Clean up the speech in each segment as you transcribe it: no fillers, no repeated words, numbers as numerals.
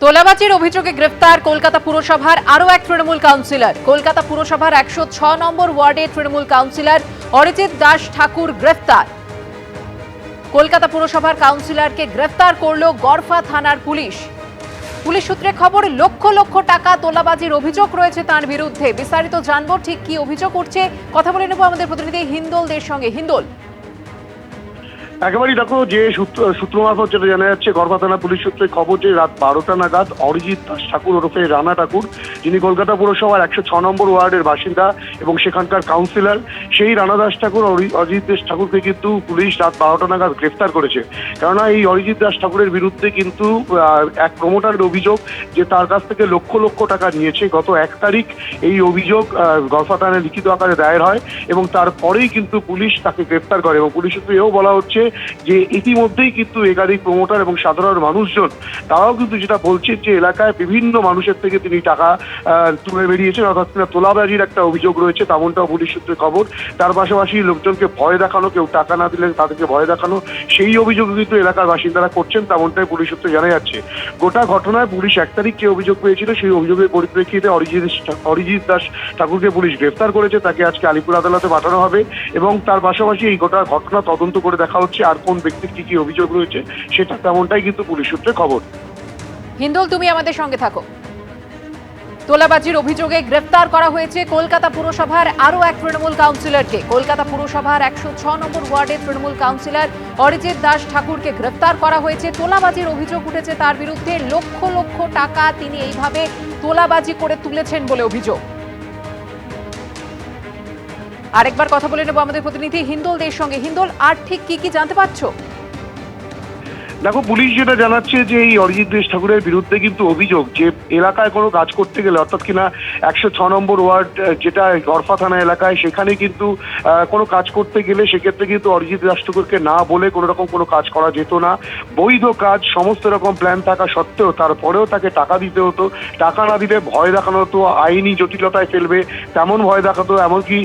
তোলাবাজির অভিযোগে গ্রেফতার কলকাতা পুরসভার আরও এক তৃণমূল কাউন্সিলর। কলকাতা পুরসভার 106 নম্বর ওয়ার্ডে তৃণমূল কাউন্সিলর অরিজিৎ দাস ঠাকুর গ্রেফতার। কলকাতা পুরসভার কাউন্সিলরকে গ্রেফতার করল গড়ফা থানার পুলিশ। পুলিশ সূত্রে খবর, লক্ষ লক্ষ টাকা তোলাবাজির অভিযোগ রয়েছে তার বিরুদ্ধে। বিস্তারিত জানবো ঠিক কি অভিযোগ করছে, কথা বলে নেব আমাদের প্রতিনিধি হিন্দোলদের সঙ্গে। হিন্দোল, একেবারেই দেখো, যে সূত্র মারফত যেটা জানা যাচ্ছে, গড়ফা থানা পুলিশ সূত্রে খবর যে রাত 12টা নাগাদ অরিজিৎ দাস ঠাকুর ওরফে রানা ঠাকুর, যিনি কলকাতা পুরসভার 106 নম্বর ওয়ার্ডের বাসিন্দা এবং সেখানকার কাউন্সিলর, সেই রানা দাস ঠাকুর অরিজিৎ দাস ঠাকুরকে কিন্তু পুলিশ রাত 12টা নাগাদ গ্রেফতার করেছে। কেননা এই অরিজিৎ দাস ঠাকুরের বিরুদ্ধে কিন্তু এক প্রমোটারের অভিযোগ যে তার কাছ থেকে লক্ষ লক্ষ টাকা নিয়েছে। গত 1 তারিখ এই অভিযোগ গড়ফা থানায় লিখিত আকারে দায়ের হয় এবং তারপরেই কিন্তু পুলিশ তাকে গ্রেফতার করে। এবং পুলিশ সূত্রে এও বলা হচ্ছে যে ইতিমধ্যেই কিন্তু একাধিক প্রমোটার এবং সাধারণ মানুষজন তারাও কিন্তু যেটা বলছে যে এলাকায় বিভিন্ন মানুষের থেকে তিনি টাকা তুলে বেরিয়েছেন, অর্থাৎ তোলাবাজির একটা অভিযোগ রয়েছে, তেমনটাও পুলিশ সূত্রে খবর। তার পাশাপাশি লোকজনকে ভয় দেখানো, কেউ টাকা না দিলে তাদেরকে ভয় দেখানো, সেই অভিযোগ কিন্তু এলাকার বাসিন্দারা করছেন, তেমনটাই পুলিশ সূত্রে জানা যাচ্ছে। গোটা ঘটনায় পুলিশ 1 তারিখ যে অভিযোগ পেয়েছিল, সেই অভিযোগের পরিপ্রেক্ষিতে অরিজিৎ দাস ঠাকুরকে পুলিশ গ্রেফতার করেছে। তাকে আজকে আলিপুর আদালতে পাঠানো হবে এবং তার পাশাপাশি এই গোটা ঘটনা তদন্ত করে দেখা হচ্ছে আর কোন ব্যক্তির কি কি অভিযোগ রয়েছে সেটা, তেমনটাই কিন্তু পুলিশ সূত্রে খবর। হিন্দোল, তুমি আমাদের সঙ্গে থাকো। তোলাবাজির অভিযোগে গ্রেফতার করা হয়েছে কলকাতা পুরসভার আরও এক তৃণমূল কাউন্সিলরকে। কলকাতা পুরসভার 106 নম্বর ওয়ার্ডের তৃণমূল কাউন্সিলর অরিজিৎ দাস ঠাকুরকে গ্রেফতার করা হয়েছে। তোলাবাজির অভিযোগ উঠেছে তার বিরুদ্ধে, লক্ষ লক্ষ টাকা তিনি এইভাবে তোলাবাজি করে তুলেছেন বলে অভিযোগ। আরেকবার কথা বলে নেব আমাদের প্রতিনিধি হিন্দোলদের সঙ্গে। হিন্দোল, আর ঠিক কি কি জানতে পারছো? দেখো, পুলিশ যেটা জানাচ্ছে যে এই অরিজিৎ দাস ঠাকুরের বিরুদ্ধে কিন্তু অভিযোগ যে এলাকায় কোনো কাজ করতে গেলে, অর্থাৎ কিনা 106 নম্বর ওয়ার্ড যেটা গড়ফা থানা এলাকায়, সেখানে কিন্তু কোনো কাজ করতে গেলে সেক্ষেত্রে কিন্তু অরিজিৎ দাস ঠাকুরকে না বলে কোনো রকম কোনো কাজ করা যেত না। বৈধ কাজ, সমস্ত রকম প্ল্যান থাকা সত্ত্বেও তারপরেও তাকে টাকা দিতে হতো। টাকা না দিলে ভয় দেখানো হতো, আইনি জটিলতায় ফেলবে তেমন ভয় দেখাতো, এমনকি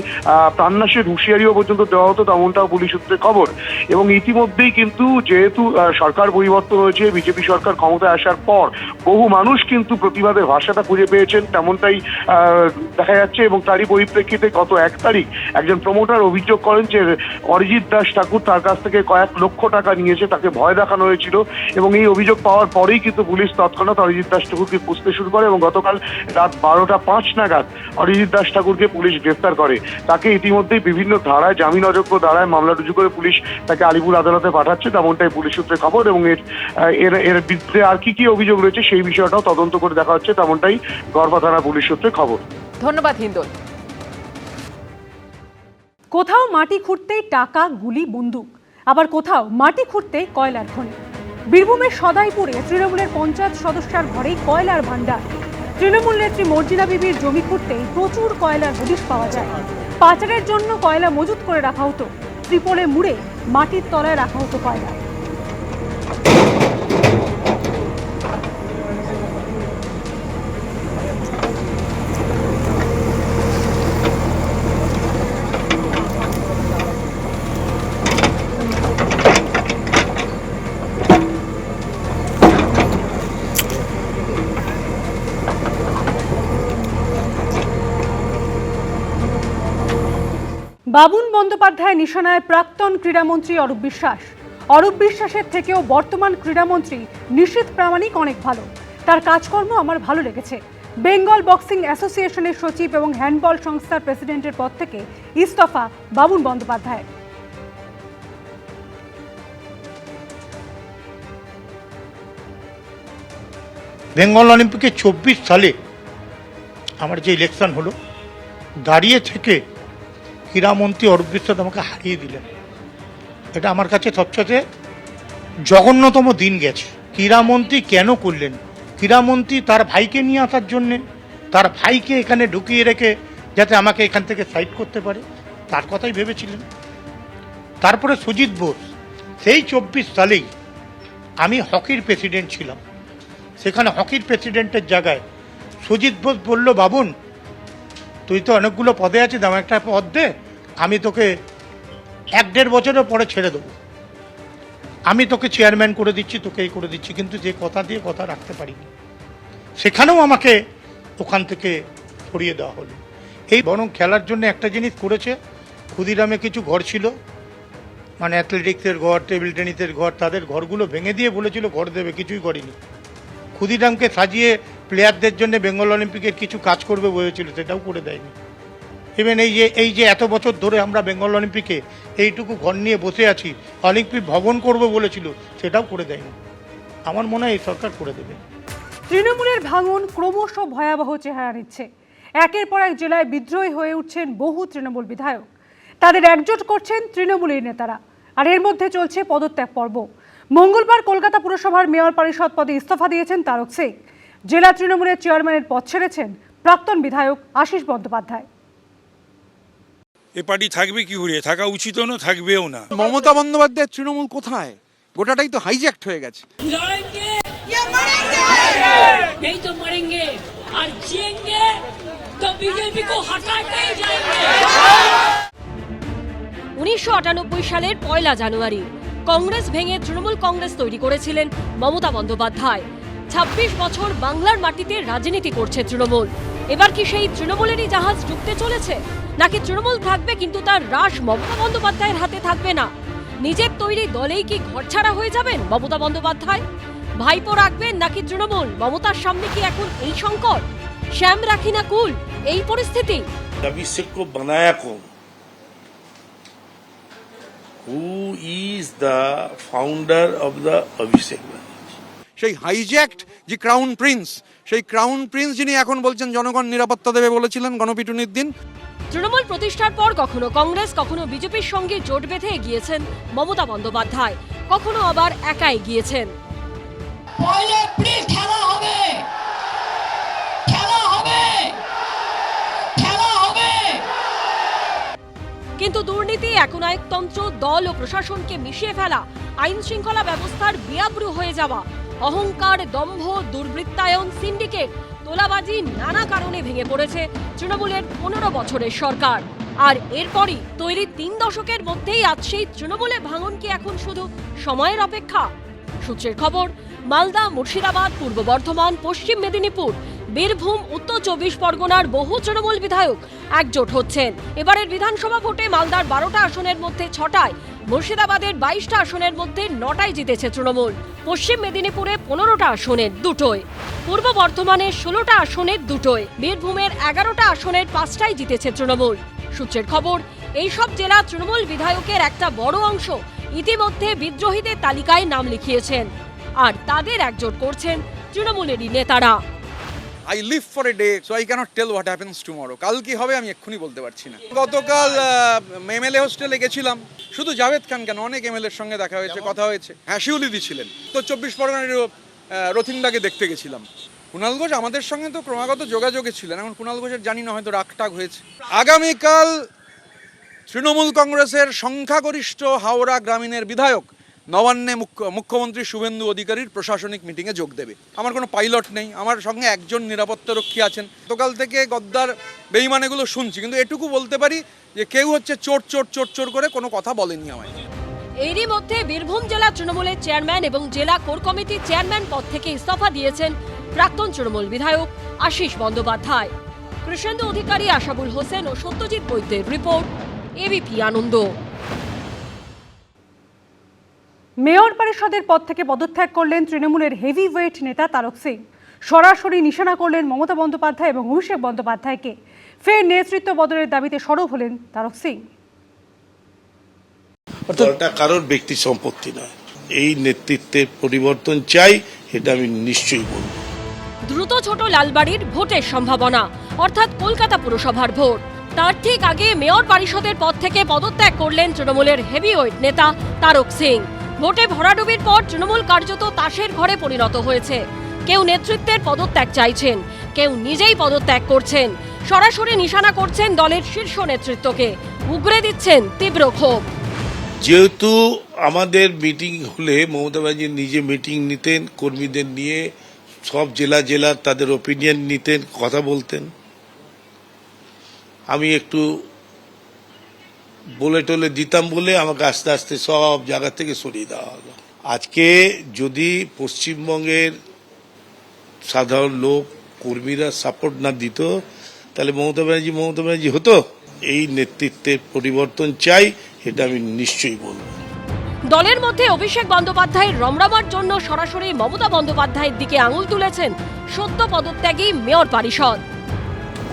প্রাণনাশের হুঁশিয়ারিও পর্যন্ত দেওয়া হতো, তেমনটাও পুলিশ সূত্রে খবর। এবং ইতিমধ্যেই কিন্তু যেহেতু সরকার পরিবর্তন হয়েছে, বিজেপি সরকার ক্ষমতায় আসার পর বহু মানুষ কিন্তু প্রতিবাদের ভাষাটা খুঁজে পেয়েছেন, তেমনটাই দেখা যাচ্ছে। এবং তারই পরিপ্রেক্ষিতে গত 1 তারিখ একজন প্রমোটার অভিযোগ করেন যে অরিজিৎ দাস ঠাকুর তার কাছ থেকে কয়েক লক্ষ টাকা নিয়েছে, তাকে ভয় দেখানো হয়েছিল। এবং এই অভিযোগ পাওয়ার পরেই কিন্তু পুলিশ তৎক্ষণাৎ অরিজিৎ দাস ঠাকুরকে খুঁজতে শুরু করে এবং গতকাল রাত 12টা 5 নাগাদ অরিজিৎ দাস ঠাকুরকে পুলিশ গ্রেফতার করে। তাকে ইতিমধ্যেই বিভিন্ন ধারায়, জামিন অযোগ্য ধারায় মামলা রুজু করে পুলিশ তাকে আলিপুর আদালতে পাঠাচ্ছে, তেমনটাই পুলিশ সূত্রে খবর। এবং এর বিরুদ্ধে আর কি কি অভিযোগ রয়েছে সেই বিষয়টাও তদন্ত করে দেখা হচ্ছে, তেমনটাই গড়ফা থানা পুলিশ সূত্রে খবর। ধন্যবাদ হিন্দোল। কোথাও মাটি খুঁড়তেই টাকা, গুলি, বন্দুক, আবার কোথাও মাটি খুঁড়তেই কয়লার খনি। বীরভূমের সদাইপুরে তৃণমূলের পঞ্চায়েত সদস্যার ঘরেই কয়লার ভান্ডার। তৃণমূল নেত্রী মর্জিনা বিবির জমি খুঁড়তেই প্রচুর কয়লার হদিশ পাওয়া যায়। পাচারের জন্য কয়লা মজুত করে রাখা হতো, ত্রিপলে মুড়ে মাটির তলায় রাখা হতো কয়লা। বাবুন বন্দ্যোপাধ্যায় নিশানায় প্রাক্তন ক্রীড়ামন্ত্রী অরূপ বিশ্বাস। অরূপ বিশ্বাসের থেকেও বর্তমান ক্রীড়ামন্ত্রী নিশীথ প্রামাণিক অনেক ভালো। তার কাজকর্ম আমার ভালো লেগেছে। বেঙ্গল বক্সিং অ্যাসোসিয়েশনের সচিব এবং হ্যান্ডবল সংস্থার প্রেসিডেন্টের পদ থেকে ইস্তফা বাবুন বন্দ্যোপাধ্যায়। বেঙ্গল অলিম্পিকে 24 সালে আমার যে ইলেকশন হলো, দাঁড়িয়ে থেকে ক্রীড়ামন্ত্রী অরূপ বিশ্বাস আমাকে হারিয়ে দিলেন। এটা আমার কাছে সবচেয়ে জঘন্যতম দিন গেছে। ক্রীড়ামন্ত্রী কেন করলেন? ক্রীড়ামন্ত্রী তার ভাইকে নিয়ে আসার জন্যে, তার ভাইকে এখানে ঢুকিয়ে রেখে যাতে আমাকে এখান থেকে সাইড করতে পারে, তার কথাই ভেবেছিলেন। তারপরে সুজিত বোস, সেই 24 সালেই আমি হকির প্রেসিডেন্ট ছিলাম। সেখানে হকির প্রেসিডেন্টের জায়গায় সুজিত বোস বলল, বাবুন তুই তো অনেকগুলো পদে আছিস, আমার একটা পদ দে, আমি তোকে 1-1.5 বছরের পরে ছেড়ে দেবো, আমি তোকে চেয়ারম্যান করে দিচ্ছি, তোকে এই করে দিচ্ছি। কিন্তু যে কথা দিয়ে কথা রাখতে পারিনি। সেখানেও আমাকে ওখান থেকে সরিয়ে দেওয়া হলো। এই বরং খেলার জন্য একটা জিনিস করেছে, ক্ষুদিরামে কিছু ঘর ছিল, মানে অ্যাথলেটিক্সের ঘর, টেবিল টেনিসের ঘর, তাদের ঘরগুলো ভেঙে দিয়ে বলেছিল ঘর দেবে, কিছুই করেনি। ক্ষুদিরামকে সাজিয়ে প্লেয়ারদের জন্য বেঙ্গল অলিম্পিকের কিছু কাজ করবে বলেছিল, সেটাও করে দেয়নি। ইভেন এই যে এত বছর ধরে আমরা বেঙ্গল অলিম্পিকে এইটুকু ঘর নিয়ে বসে আছি, অলিম্পিক ভবন করবে বলেছিল, সেটাও করে দেয়নি। আমার মনে হয় এই সরকার করে দেবে। তৃণমূলের ভাঙন ক্রমশ ভয়াবহ চেহারা নিচ্ছে। একের পর এক জেলায় বিদ্রোহী হয়ে উঠছেন বহু তৃণমূল বিধায়ক। তাদের একজোট করছেন তৃণমূলের নেতারা, আর এর মধ্যে চলছে পদত্যাগ পর্ব। মঙ্গলবার কলকাতা পুরসভার মেয়র পরিষদ পদে ইস্তফা দিয়েছেন তারক সিং। জেলা তৃণমূলের চেয়ারম্যানের পদ ছেড়েছেন প্রাক্তন বিধায়ক আশিস বন্দ্যোপাধ্যায়। এ পার্টি থাকবে কি করে, থাকা উচিতও না, থাকবেও না। মমতা বন্দ্যোপাধ্যায়ের তৃণমূল কোথায়? গোটাটাই তো হাইজ্যাক্ট হয়ে গেছে। नहीं तो मरेंगे और जिएंगे तो बीजेपी को हटाते ही जाएंगे। 1998 সালের 1 জানুয়ারি কংগ্রেস ভেঙে তৃণমূল কংগ্রেস তৈরি করেছিলেন মমতা বন্দ্যোপাধ্যায়। 26 বছর বাংলার মাটিতে রাজনীতি করছে তৃণমূল। এবার কি সেই তৃণমূলেরই জাহাজ ডুবতে চলেছে, নাকি তৃণমূল থাকবে কিন্তু তার রাশ মমতা বন্দ্যোপাধ্যায়ের হাতে থাকবে না? নিজের তৈরি দলেই কি ঘরছাড়া হয়ে যাবেন মমতা বন্দ্যোপাধ্যায়? ভাইপো রাখবেন নাকি তৃণমূল? মমতার সামনে কি এখন এই সংকট? শ্যাম রাখি না কুল, এই পরিস্থিতি? अभिषेक को बनाया कौन? Who is the founder of the Abhishek? সেই হাইজ্যাক্ট যে ক্রাউন প্রিন্স, সেই ক্রাউন প্রিন্স যিনি এখন বলছেন জনগণ নিরাপত্তা দেবে বলেছিলেন গণপিটুনির দিন। তৃণমূল প্রতিষ্ঠার পর কখনো কংগ্রেস, কখনো বিজেপির সঙ্গে জোট বেঁধে এগিয়েছেন মমতা বন্দ্যোপাধ্যায়, কখনো আবার একা এগিয়েছেন। पहले प्लीज खेला হবে, খেলা হবে, খেলা হবে। কিন্তু দুর্নীতি, একনায়কতন্ত্র, দল ও প্রশাসনকে মিশিয়ে ফেলা, আইন শৃঙ্খলা ব্যবস্থার বেআব্রু হয়ে যাওয়া, অহংকার, দম্ভ, দুর্বৃত্তায়ন, সিন্ডিকেট, তোলাবাজি, নানা কারণে ভেঙে পড়েছে তৃণমূলের 15 বছরের সরকার। আর এরপরই তৈরি 3 দশকের মধ্যেই আজ সেই তৃণমূলের ভাঙন কি এখন শুধু সময়ের অপেক্ষা? সূত্রের খবর, মালদা, মুর্শিদাবাদ, পূর্ব বর্ধমান, পশ্চিম মেদিনীপুর, বীরভূম, উত্তর 24 পরগনার বহু তৃণমূল বিধায়ক একজোট হচ্ছেন। এবারের বিধানসভা ভোটে মালদার 12টা আসনের মধ্যে 6টায়, মুর্শিদাবাদের 22টা আসনের মধ্যে 9টায় জিতেছে তৃণমূল। পশ্চিম মেদিনীপুরে 15টা আসনের 2টোয়, পূর্ব বর্ধমানের 16টা আসনের 2টোয়, বীরভূমের 11টা আসনের 5টায় জিতেছে তৃণমূল। সূত্রের খবর, এইসব জেলা তৃণমূল বিধায়কের একটা বড় অংশ ইতিমধ্যে বিদ্রোহীদের তালিকায় নাম লিখিয়েছেন, আর তাদের একজোট করছেন তৃণমূলেরই নেতারা। I live for a day, so I cannot tell what happens tomorrow. কাল কি হবে আমি এক্ষুনি বলতে পারছি না। গতকাল এমএলএ হোস্টেলে গেছিলাম, শুধু জাভেদ খান কেন, অনেক এমএলএর সঙ্গে দেখা হয়েছে, কথা হয়েছে। হ্যাঁ, শিউলিদি ছিলেন। তো 24 পরগনার রথিনদাকে দেখতে গেছিলাম। কুণাল ঘোষ আমাদের সঙ্গে তো ক্রমাগত যোগাযোগে ছিলেন, এখন কুণাল ঘোষের জানি না হয়তো রাগটাগ হয়েছে। আগামীকাল তৃণমূল কংগ্রেসের সংখ্যাগরিষ্ঠ হাওড়া গ্রামীণের বিধায়ক নবান্নে মুখ্যমন্ত্রী শুভেন্দু অধিকারীর প্রশাসনিক মিটিংয়ে যোগ দেবে। আমার কোনো পাইলট নেই, আমার সঙ্গে একজন নিরাপত্তারক্ষী আছেন। গতকাল থেকে গদ্দার বেইমান এগুলো শুনছি, কিন্তু এটুকু বলতে পারি যে কেউ হচ্ছে চোর চোর চোর চোর করে কোনো কথা বলেনি আমায়। এরই মধ্যে বীরভূম জেলা তৃণমূলের চেয়ারম্যান এবং জেলা কোর কমিটির চেয়ারম্যান পদ থেকে ইস্তফা দিয়েছেন প্রাক্তন তৃণমূল বিধায়ক আশিস বন্দ্যোপাধ্যায়। কৃষ্ণেন্দু অধিকারী, আশাবুল হোসেন ও সত্যজিৎ বৈদ্যের রিপোর্ট, এবিপি আনন্দ। মেয়র পরিষদের পদ থেকে পদত্যাগ করলেন তৃণমূলের হেভিওয়েট নেতা তারক সিং। সরাসরি নিশানা করলেন মমতা বন্দ্যোপাধ্যায় এবং অভিষেক বন্দ্যোপাধ্যায়কে। ফের নেতৃত্ব বদলের দাবিতে সরব হলেন তারক সিং। দলটা কারোর ব্যক্তি সম্পত্তি নয়, এই নেতৃত্বের পরিবর্তন চাই, এটা আমি নিশ্চয়ই বলব। দ্রুত ছোট লালবাড়ির ভোটের সম্ভাবনা, অর্থাৎ কলকাতা পুরসভার ভোট। তার ঠিক আগে মেয়র পরিষদের পদ থেকে পদত্যাগ করলেন তৃণমূলের হেভিওয়েট নেতা তারক সিং। ভোটে ভরাডুবির পর তৃণমূল কার্যত তাসের ঘরে পরিণত হয়েছে। কেউ নেতৃত্বের পদত্যাগ চাইছেন, কেউ নিজেই পদত্যাগ করছেন। সরাসরি নিশানা করছেন দলের শীর্ষ নেতৃত্বকে, উগরে দিচ্ছেন তীব্র ক্ষোভ। যেহেতু আমাদের মিটিং হলে মমতা ব্যানার্জি নিজে মিটিং নিতেন, কর্মীদের নিয়ে সব জেলার তাদের ওপিনিয়ন নিতেন, কথা বলতেন। আমি একটু বলে টলে দিতাম বলে আমাকে আস্তে আস্তে সব জায়গা থেকে সরিয়ে দেওয়া হলো। আজকে যদি পশ্চিমবঙ্গের সাধারণ লোক কর্মীরা সাপোর্ট না দিত তাহলে মমতা ব্যানার্জি হতো। এই নেতৃত্বের পরিবর্তন চাই, এটা আমি নিশ্চয়ই বলবো। দলের মধ্যে অভিষেক বন্দ্যোপাধ্যায়ের রমরমার জন্য সরাসরি মমতা বন্দ্যোপাধ্যায়ের দিকে আঙুল তুলেছেন সদ্য পদত্যাগী মেয়র পরিষদ।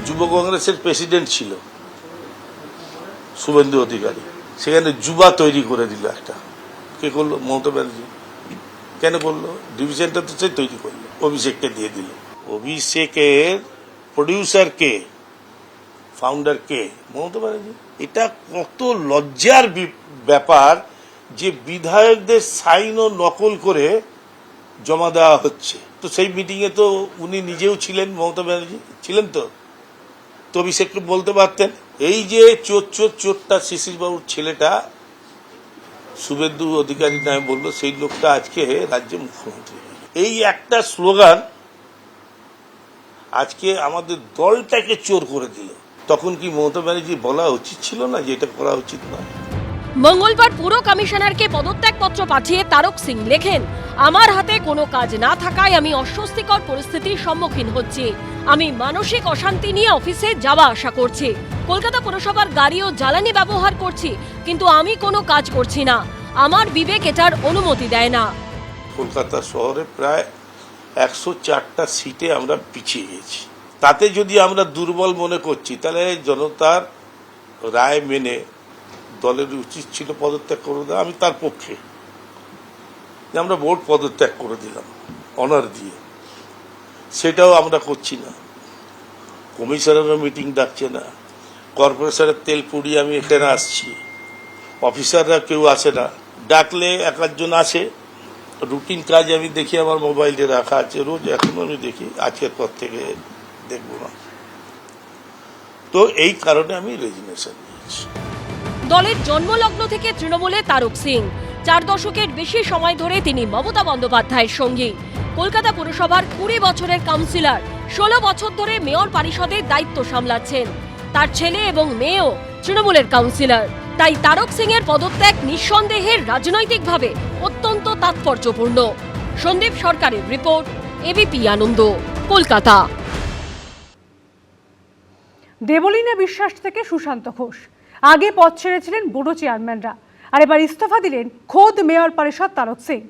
যুব কংগ্রেসের প্রেসিডেন্ট ছিল শুভেন্দু অধিকারী, সেখানে যুবা তৈরি করে দিল একটা। কে করলো? মমতা ব্যানার্জি। কেন করলো? ডিভিশনটা তো সে তৈরি করলো, অভিষেককে দিয়ে দিল। অভিষেকের প্রডিউসার কে, ফাউন্ডার কে? মমতা ব্যানার্জি। এটা কত লজ্জার ব্যাপার যে বিধায়কদের সাইন ও নকল করে জমা দেওয়া হচ্ছে। তো সেই মিটিংয়ে তো উনি নিজেও ছিলেন, মমতা ব্যানার্জি ছিলেন তো অভিষেককে বলতে পারতেন। এই যে চোরটা শিশির বাবুর ছেলেটা শুভেন্দু অধিকারী নামে বললো, সেই লোকটা আজকে রাজ্যের মুখ্যমন্ত্রী। এই একটা স্লোগান আজকে আমাদের দলটাকে চোর করে দিল। তখন কি মমতা ব্যানার্জি বলা উচিত ছিল না যে এটা করা উচিত না? মঙ্গলবার পুর কমিশনারকে পদত্যাগপত্র পাঠিয়ে তারক সিং লেখেন, আমার হাতে কোনো কাজ না থাকায় আমি অস্বস্তিকর পরিস্থিতির সম্মুখীন হচ্ছি। আমি মানসিক অশান্তি নিয়ে অফিসে যাওয়া আসা করছি। কলকাতা পুরসভার গাড়ি ও জ্বালানি ব্যবহার করছি, কিন্তু আমি কোনো কাজ করছি না। আমার বিবেক এটার অনুমতি দেয় না। কলকাতা শহরে প্রায় 104টা সিটে আমরা পিছিয়ে গেছি। তাতে যদি আমরা দুর্বল মনে করছি, তাহলে জনতার রায় মেনে দলের উচিত ছিল পদত্যাগ করে দেওয়া। আমি তার পক্ষে যে আমরা বোর্ড পদত্যাগ করে দিলাম অনার দিয়ে, সেটাও আমরা করছি না। কমিশনারও মিটিং ডাকছে না, কর্পোরেশনের তেল পুড়িয়ে আমি এখানে আসছি, অফিসাররা কেউ আসে না। ডাকলে এক একজন আসে, রুটিন কাজ আমি দেখি আমার মোবাইলে রাখা আছে, রোজ এখনো আমি দেখি, আজকের পর থেকে দেখবো না। তো এই কারণে আমি রেজিগনেশন নিয়েছি। দলের জন্মলগ্ন থেকে তৃণমূলে তারক সিং 4 দশকের বেশি সময় ধরে তিনি মমতা বন্দ্যোপাধ্যায়ের সঙ্গী। কলকাতা পুরসভার 20 বছরের কাউন্সিলর, 16 বছর ধরে মেয়র পরিষদের দায়িত্ব সামলাচ্ছেন। তার ছেলে এবং মেয়েও তৃণমূলের কাউন্সিলর। তাই তারক সিং এর পদত্যাগ নিঃসন্দেহে রাজনৈতিকভাবে অত্যন্ত তাৎপর্যপূর্ণ। সন্দীপ সরকারের রিপোর্ট, এবিপি আনন্দ, কলকাতা। দেবলীনা বিশ্বাস থেকে সুশান্ত ঘোষ আগে পদ ছেড়েছিলেন বড় চেয়ারম্যানরা, আর এবার ইস্তফা দিলেন খোদ মেয়র পরিষদ তারক সিং।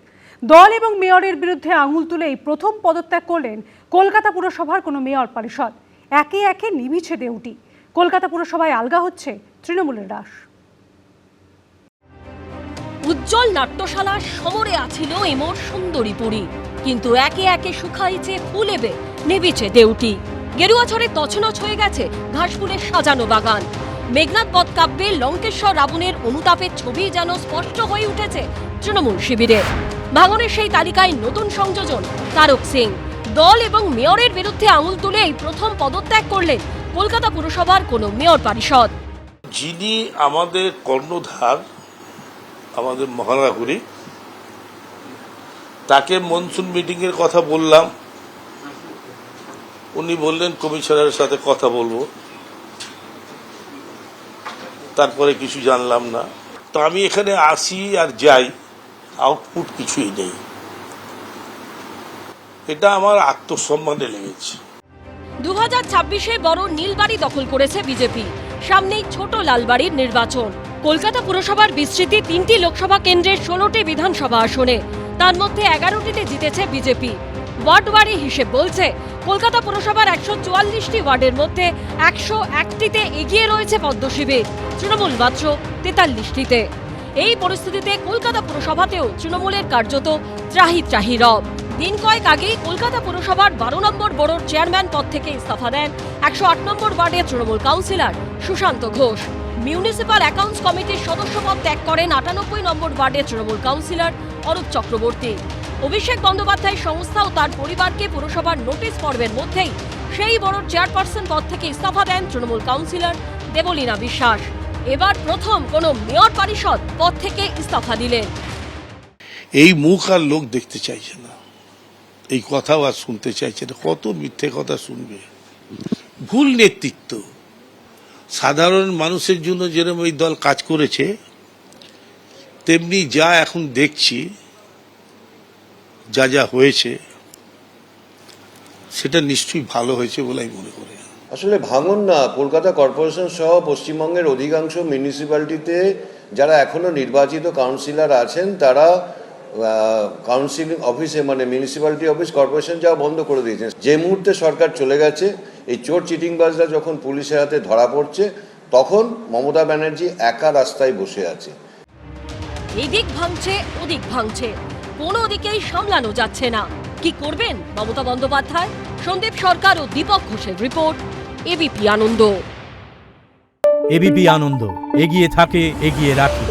দল এবং মেয়রের বিরুদ্ধে আঙুল তুলেই প্রথম পদত্যাগ করলেন কলকাতা পুরসভার কোনো মেয়র পরিষদ। একে একে নিভিছে দেউটি। কলকাতা পুরসভায় আলগা হচ্ছে তৃণমূলের রাশ। উজ্জ্বল নাট্যশালা সমরে আছিল এমোর সুন্দরীপুরী, কিন্তু একে একে শুকাইছে ফুলেবে, নিভিছে দেউটি। গেরুয়া ঝড়ে তছনছ হয়ে গেছে ঘাসফুলের সাজানো বাগান। মেঘনাদ বধ কাব্যে লঙ্কেশ্বর রাবণের অনুতাপের ছবি যেন স্পষ্ট হয়ে উঠেছে তৃণমূল শিবিরে। ভাঙনের সেই তালিকায় নতুন সংযোজন তারক সিং। দল এবং মেয়রের বিরুদ্ধে আঙুল তুলে এই প্রথম পদত্যাগ করলেন কলকাতা পুরসভার কোনো মেয়র পরিষদ। যিনি আমাদের কর্ণধার, আমাদের মহানাগরী, তাকে মনসুন মিটিং এর কথা বললাম, উনি বললেন কমিশনারের সাথে কথা বলবো। তারপরে কিছু জানলাম না। তো আমি এখানে আসি আর যাই, আউটপুট কিছুই নেই। এটা আমার আত্মসম্মানে লেগেছে। 2026-এ বড় নীলবাড়ি দখল করেছে বিজেপি। সামনেই ছোট লালবাড়ির নির্বাচন। কলকাতা পুরসভার বিস্তৃতি 3টি লোকসভা কেন্দ্রের 16টি বিধানসভা আসনে, তার মধ্যে 11টিতে জিতেছে বিজেপি। ওয়ার্ডওয়ারি হিসেব বলছে কলকাতা পুরসভার 144টি ওয়ার্ডের মধ্যে 101টিতে এগিয়ে রয়েছে পদ্মশিবির, তৃণমূল মাত্র 43টিতে। এই পরিস্থিতিতে কলকাতা পুরসভাতেও তৃণমূলের কার্যত ত্রাহি ত্রাহি রব। দিন কয়েক আগেই কলকাতা পুরসভার 12 নম্বর বড়োর চেয়ারম্যান পদ থেকে ইস্তফা দেন 108 নম্বর ওয়ার্ডের Trinamool councillor Sushanta Ghosh. Municipal accounts কমিটির সদস্য পদ ত্যাগ করেন 98 নম্বর ওয়ার্ডের তৃণমূল কাউন্সিলর অরূপ চক্রবর্তী। অভিষেক বন্দ্যোপাধ্যায় সংস্থা ও তার পরিবারকে পুরসভার নোটিশ পর্বের মধ্যেই সেই বড়োর চেয়ারপারসন পদ থেকে ইস্তফা দেন তৃণমূল কাউন্সিলর দেবলীনা বিশ্বাস। এবার প্রথম কোনো মেয়র পরিষদ পদ থেকে ইস্তফা দিলেন। এই মুখ আর লোক দেখতে চাইছে না, এই কথাও আর শুনতে চাইছে না। কত মিথ্যে কথা শুনবে? ভুল নেতৃত্ব। সাধারণ মানুষের জন্য যেরকম এই দল কাজ করেছে, তেমনি যা এখন দেখছি, যা যা হয়েছে, সেটা নিশ্চয়ই ভালো হয়েছে বলে আমি মনে করি। আসলে ভাঙন না, কলকাতা কর্পোরেশন সহ পশ্চিমবঙ্গের অধিকাংশ মিউনিসিপ্যালিটিতে যারা এখনো নির্বাচিত কাউন্সিলর আছেন তারা কাউন্সিলিং অফিসে মানে মিউনিসিপ্যালিটি অফিস কর্পোরেশন যাওয়া বন্ধ করে দিয়েছেন। যে মুহূর্তে সরকার চলে গেছে, এই চোর চিটিংবাজরা যখন পুলিশের হাতে ধরা পড়ছে তখন মমতা ব্যানার্জি একা রাস্তায় বসে আছে। এদিক ভাঙছে ওদিক ভাঙছে, কোনো দিকেই সামলানো যাচ্ছে না। কি করবেন মমতা বন্দ্যোপাধ্যায়? সন্দীপ সরকার ও দীপক ঘোষের রিপোর্ট, এবিপি আনন্দ। এবিপি আনন্দ, এগিয়ে থাকে, এগিয়ে রাখে।